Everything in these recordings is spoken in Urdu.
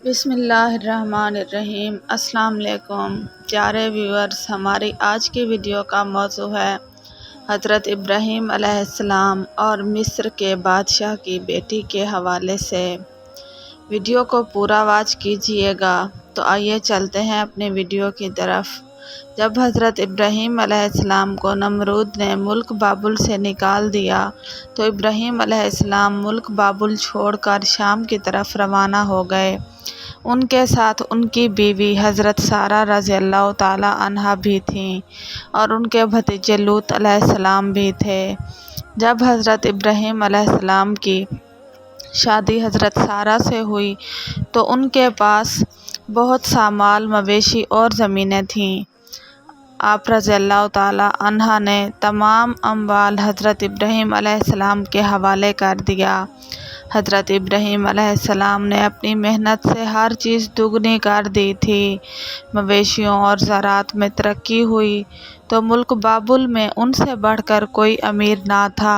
بسم اللہ الرحمن الرحیم۔ السلام علیکم پیارے ویورز، ہماری آج کی ویڈیو کا موضوع ہے حضرت ابراہیم علیہ السلام اور مصر کے بادشاہ کی بیٹی کے حوالے سے۔ ویڈیو کو پورا واچ کیجیے گا۔ تو آئیے چلتے ہیں اپنی ویڈیو کی طرف۔ جب حضرت ابراہیم علیہ السلام کو نمرود نے ملک بابل سے نکال دیا تو ابراہیم علیہ السلام ملک بابل چھوڑ کر شام کی طرف روانہ ہو گئے۔ ان کے ساتھ ان کی بیوی حضرت سارہ رضی اللہ تعالی عنہا بھی تھیں اور ان کے بھتیجے لوط علیہ السلام بھی تھے۔ جب حضرت ابراہیم علیہ السلام کی شادی حضرت سارہ سے ہوئی تو ان کے پاس بہت سا مال مویشی اور زمینیں تھیں۔ آپ رضی اللہ تعالی عنہ نے تمام اموال حضرت ابراہیم علیہ السلام کے حوالے کر دیا۔ حضرت ابراہیم علیہ السلام نے اپنی محنت سے ہر چیز دگنی کر دی تھی۔ مویشیوں اور زراعت میں ترقی ہوئی تو ملک بابل میں ان سے بڑھ کر کوئی امیر نہ تھا۔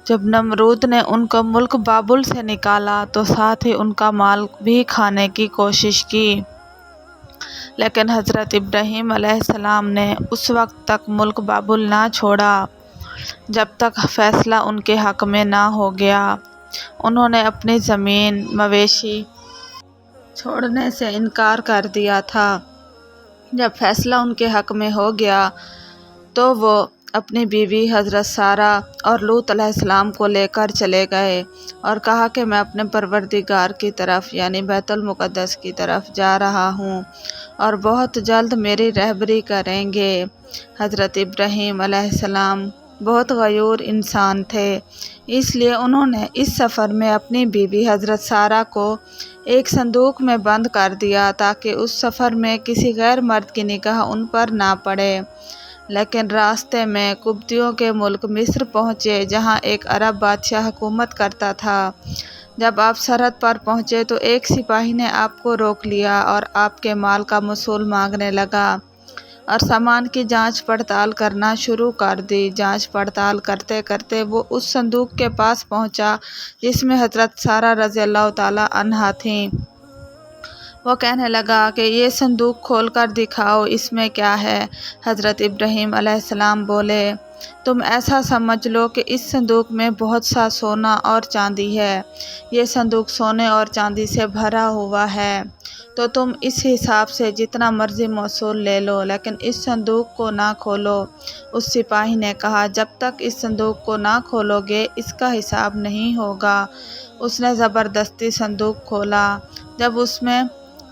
جب نمرود نے ان کو ملک بابل سے نکالا تو ساتھ ہی ان کا مال بھی کھانے کی کوشش کی، لیکن حضرت ابراہیم علیہ السلام نے اس وقت تک ملک بابل نہ چھوڑا جب تک فیصلہ ان کے حق میں نہ ہو گیا۔ انہوں نے اپنی زمین مویشی چھوڑنے سے انکار کر دیا تھا۔ جب فیصلہ ان کے حق میں ہو گیا تو وہ اپنی بیوی حضرت سارہ اور لوط علیہ السلام کو لے کر چلے گئے اور کہا کہ میں اپنے پروردگار کی طرف یعنی بیت المقدس کی طرف جا رہا ہوں اور بہت جلد میری رہبری کریں گے۔ حضرت ابراہیم علیہ السلام بہت غیور انسان تھے، اس لیے انہوں نے اس سفر میں اپنی بیوی حضرت سارہ کو ایک صندوق میں بند کر دیا تاکہ اس سفر میں کسی غیر مرد کی نگاہ ان پر نہ پڑے۔ لیکن راستے میں قبطیوں کے ملک مصر پہنچے جہاں ایک عرب بادشاہ حکومت کرتا تھا۔ جب آپ سرحد پر پہنچے تو ایک سپاہی نے آپ کو روک لیا اور آپ کے مال کا موصول مانگنے لگا اور سامان کی جانچ پڑتال کرنا شروع کر دی۔ جانچ پڑتال کرتے کرتے وہ اس صندوق کے پاس پہنچا جس میں حضرت سارہ رضی اللہ تعالی عنہا تھیں۔ وہ کہنے لگا کہ یہ صندوق کھول کر دکھاؤ، اس میں کیا ہے؟ حضرت ابراہیم علیہ السلام بولے، تم ایسا سمجھ لو کہ اس صندوق میں بہت سا سونا اور چاندی ہے۔ یہ صندوق سونے اور چاندی سے بھرا ہوا ہے تو تم اس حساب سے جتنا مرضی موصول لے لو، لیکن اس صندوق کو نہ کھولو۔ اس سپاہی نے کہا، جب تک اس صندوق کو نہ کھولو گے اس کا حساب نہیں ہوگا۔ اس نے زبردستی صندوق کھولا۔ جب اس میں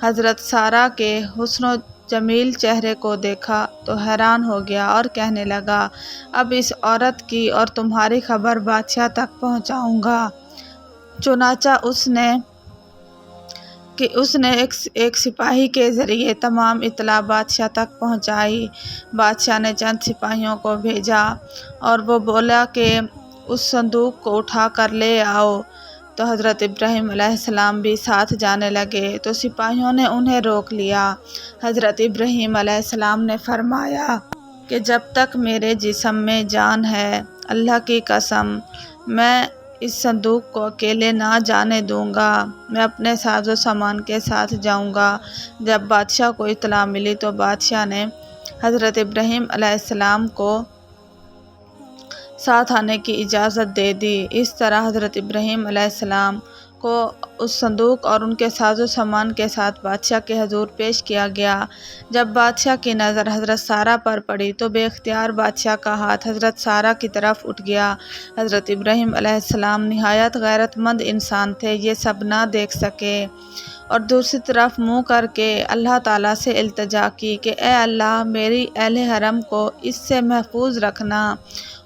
حضرت سارہ کے حسن و جمیل چہرے کو دیکھا تو حیران ہو گیا اور کہنے لگا، اب اس عورت کی اور تمہاری خبر بادشاہ تک پہنچاؤں گا۔ چنانچہ اس نے ایک سپاہی کے ذریعے تمام اطلاع بادشاہ تک پہنچائی۔ بادشاہ نے چند سپاہیوں کو بھیجا اور وہ بولا کہ اس صندوق کو اٹھا کر لے آؤ، تو حضرت ابراہیم علیہ السلام بھی ساتھ جانے لگے تو سپاہیوں نے انہیں روک لیا۔ حضرت ابراہیم علیہ السلام نے فرمایا کہ جب تک میرے جسم میں جان ہے، اللہ کی قسم میں اس صندوق کو اکیلے نہ جانے دوں گا، میں اپنے ساز و سامان کے ساتھ جاؤں گا۔ جب بادشاہ کو اطلاع ملی تو بادشاہ نے حضرت ابراہیم علیہ السلام کو ساتھ آنے کی اجازت دے دی۔ اس طرح حضرت ابراہیم علیہ السلام کو اس صندوق اور ان کے ساز و سامان کے ساتھ بادشاہ کے حضور پیش کیا گیا۔ جب بادشاہ کی نظر حضرت سارہ پر پڑی تو بے اختیار بادشاہ کا ہاتھ حضرت سارہ کی طرف اٹھ گیا۔ حضرت ابراہیم علیہ السلام نہایت غیرت مند انسان تھے، یہ سب نہ دیکھ سکے اور دوسری طرف منہ کر کے اللہ تعالیٰ سے التجا کی کہ اے اللہ، میری اہل حرم کو اس سے محفوظ رکھنا۔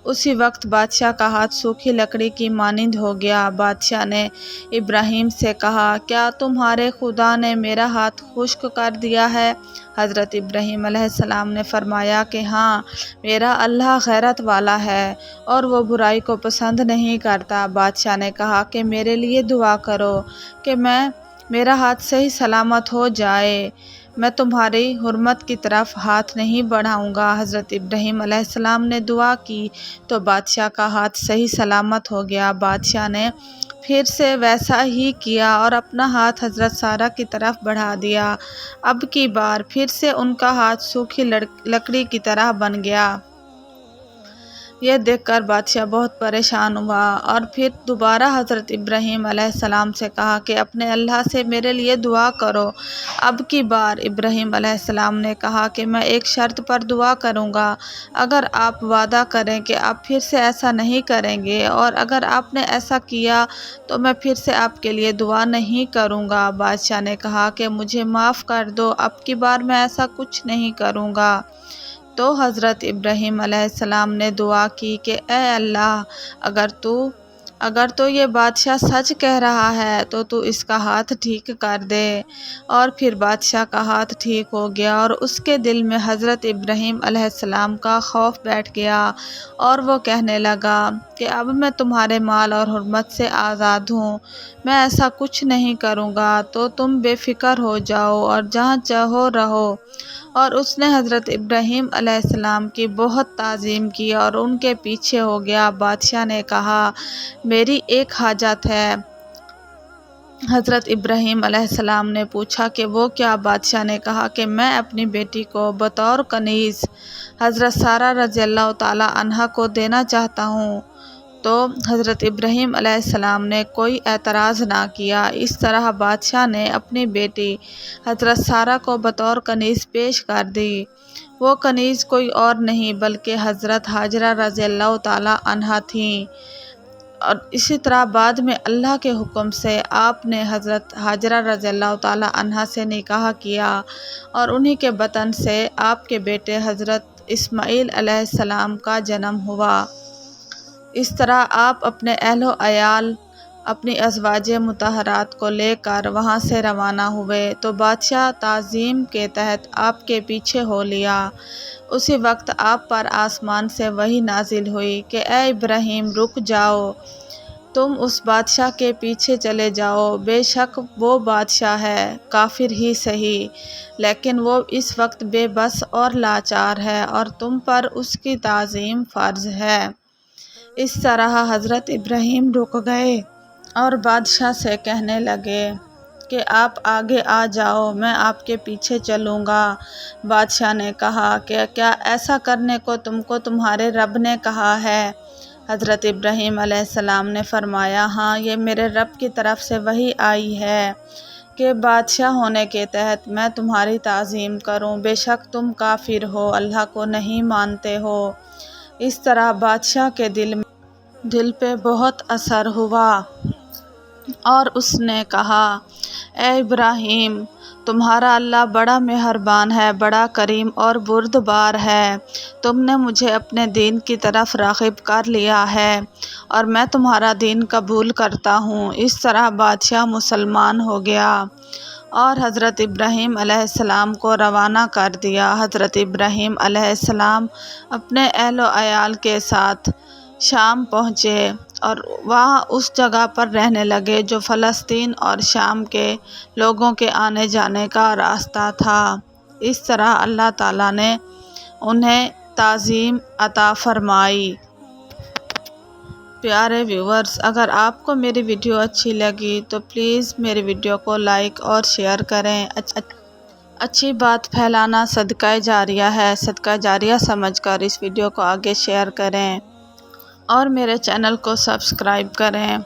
اسی وقت بادشاہ کا ہاتھ سوکھی لکڑی کی مانند ہو گیا۔ بادشاہ نے ابراہیم سے کہا، کیا تمہارے خدا نے میرا ہاتھ خشک کر دیا ہے؟ حضرت ابراہیم علیہ السلام نے فرمایا کہ ہاں، میرا اللہ غیرت والا ہے اور وہ برائی کو پسند نہیں کرتا۔ بادشاہ نے کہا کہ میرے لیے دعا کرو کہ میرا ہاتھ صحیح سلامت ہو جائے، میں تمہاری حرمت کی طرف ہاتھ نہیں بڑھاؤں گا۔ حضرت ابراہیم علیہ السلام نے دعا کی تو بادشاہ کا ہاتھ صحیح سلامت ہو گیا۔ بادشاہ نے پھر سے ویسا ہی کیا اور اپنا ہاتھ حضرت سارہ کی طرف بڑھا دیا۔ اب کی بار پھر سے ان کا ہاتھ سوکھی لکڑی کی طرح بن گیا۔ یہ دیکھ کر بادشاہ بہت پریشان ہوا اور پھر دوبارہ حضرت ابراہیم علیہ السلام سے کہا کہ اپنے اللہ سے میرے لیے دعا کرو۔ اب کی بار ابراہیم علیہ السلام نے کہا کہ میں ایک شرط پر دعا کروں گا، اگر آپ وعدہ کریں کہ آپ پھر سے ایسا نہیں کریں گے، اور اگر آپ نے ایسا کیا تو میں پھر سے آپ کے لیے دعا نہیں کروں گا۔ بادشاہ نے کہا کہ مجھے معاف کر دو، اب کی بار میں ایسا کچھ نہیں کروں گا۔ تو حضرت ابراہیم علیہ السلام نے دعا کی کہ اے اللہ، اگر تو یہ بادشاہ سچ کہہ رہا ہے تو اس کا ہاتھ ٹھیک کر دے۔ اور پھر بادشاہ کا ہاتھ ٹھیک ہو گیا اور اس کے دل میں حضرت ابراہیم علیہ السلام کا خوف بیٹھ گیا اور وہ کہنے لگا کہ اب میں تمہارے مال اور حرمت سے آزاد ہوں، میں ایسا کچھ نہیں کروں گا، تو تم بے فکر ہو جاؤ اور جہاں چاہو رہو۔ اور اس نے حضرت ابراہیم علیہ السلام کی بہت تعظیم کی اور ان کے پیچھے ہو گیا۔ بادشاہ نے کہا میری ایک حاجت ہے۔ حضرت ابراہیم علیہ السلام نے پوچھا کہ وہ کیا؟ بادشاہ نے کہا کہ میں اپنی بیٹی کو بطور کنیز حضرت سارہ رضی اللہ تعالیٰ عنہا کو دینا چاہتا ہوں۔ تو حضرت ابراہیم علیہ السلام نے کوئی اعتراض نہ کیا۔ اس طرح بادشاہ نے اپنی بیٹی حضرت سارہ کو بطور کنیز پیش کر دی۔ وہ کنیز کوئی اور نہیں بلکہ حضرت ہاجرہ رضی اللہ تعالیٰ عنہا تھیں۔ اور اسی طرح بعد میں اللہ کے حکم سے آپ نے حضرت ہاجرہ رضی اللہ تعالیٰ عنہا سے نکاح کیا اور انہی کے بطن سے آپ کے بیٹے حضرت اسماعیل علیہ السلام کا جنم ہوا۔ اس طرح آپ اپنے اہل و عیال، اپنی ازواج مطہرات کو لے کر وہاں سے روانہ ہوئے تو بادشاہ تعظیم کے تحت آپ کے پیچھے ہو لیا۔ اسی وقت آپ پر آسمان سے وحی نازل ہوئی کہ اے ابراہیم رک جاؤ، تم اس بادشاہ کے پیچھے چلے جاؤ، بے شک وہ بادشاہ ہے، کافر ہی سہی، لیکن وہ اس وقت بے بس اور لاچار ہے اور تم پر اس کی تعظیم فرض ہے۔ اس طرح حضرت ابراہیم رک گئے اور بادشاہ سے کہنے لگے کہ آپ آگے آ جاؤ، میں آپ کے پیچھے چلوں گا۔ بادشاہ نے کہا کہ کیا ایسا کرنے کو تم کو تمہارے رب نے کہا ہے؟ حضرت ابراہیم علیہ السلام نے فرمایا ہاں، یہ میرے رب کی طرف سے وحی آئی ہے کہ بادشاہ ہونے کے تحت میں تمہاری تعظیم کروں، بے شک تم کافر ہو، اللہ کو نہیں مانتے ہو۔ اس طرح بادشاہ کے دل پہ بہت اثر ہوا اور اس نے کہا اے ابراہیم، تمہارا اللہ بڑا مہربان ہے، بڑا کریم اور بردبار ہے، تم نے مجھے اپنے دین کی طرف راغب کر لیا ہے اور میں تمہارا دین قبول کرتا ہوں۔ اس طرح بادشاہ مسلمان ہو گیا اور حضرت ابراہیم علیہ السلام کو روانہ کر دیا۔ حضرت ابراہیم علیہ السلام اپنے اہل و عیال کے ساتھ شام پہنچے اور وہاں اس جگہ پر رہنے لگے جو فلسطین اور شام کے لوگوں کے آنے جانے کا راستہ تھا۔ اس طرح اللہ تعالیٰ نے انہیں تعظیم عطا فرمائی۔ پیارے ویورز، اگر آپ کو میری ویڈیو اچھی لگی تو پلیز میری ویڈیو کو لائک اور شیئر کریں۔ اچھی بات پھیلانا صدقہ جاریہ ہے، صدقہ جاریہ سمجھ کر اس ویڈیو کو آگے شیئر کریں اور میرے چینل کو سبسکرائب کریں۔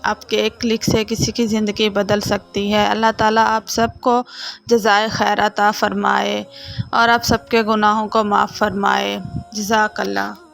آپ کے ایک کلک سے کسی کی زندگی بدل سکتی ہے۔ اللہ تعالیٰ آپ سب کو جزائے خیر عطا فرمائے اور آپ سب کے گناہوں کو معاف فرمائے۔ جزاک اللہ۔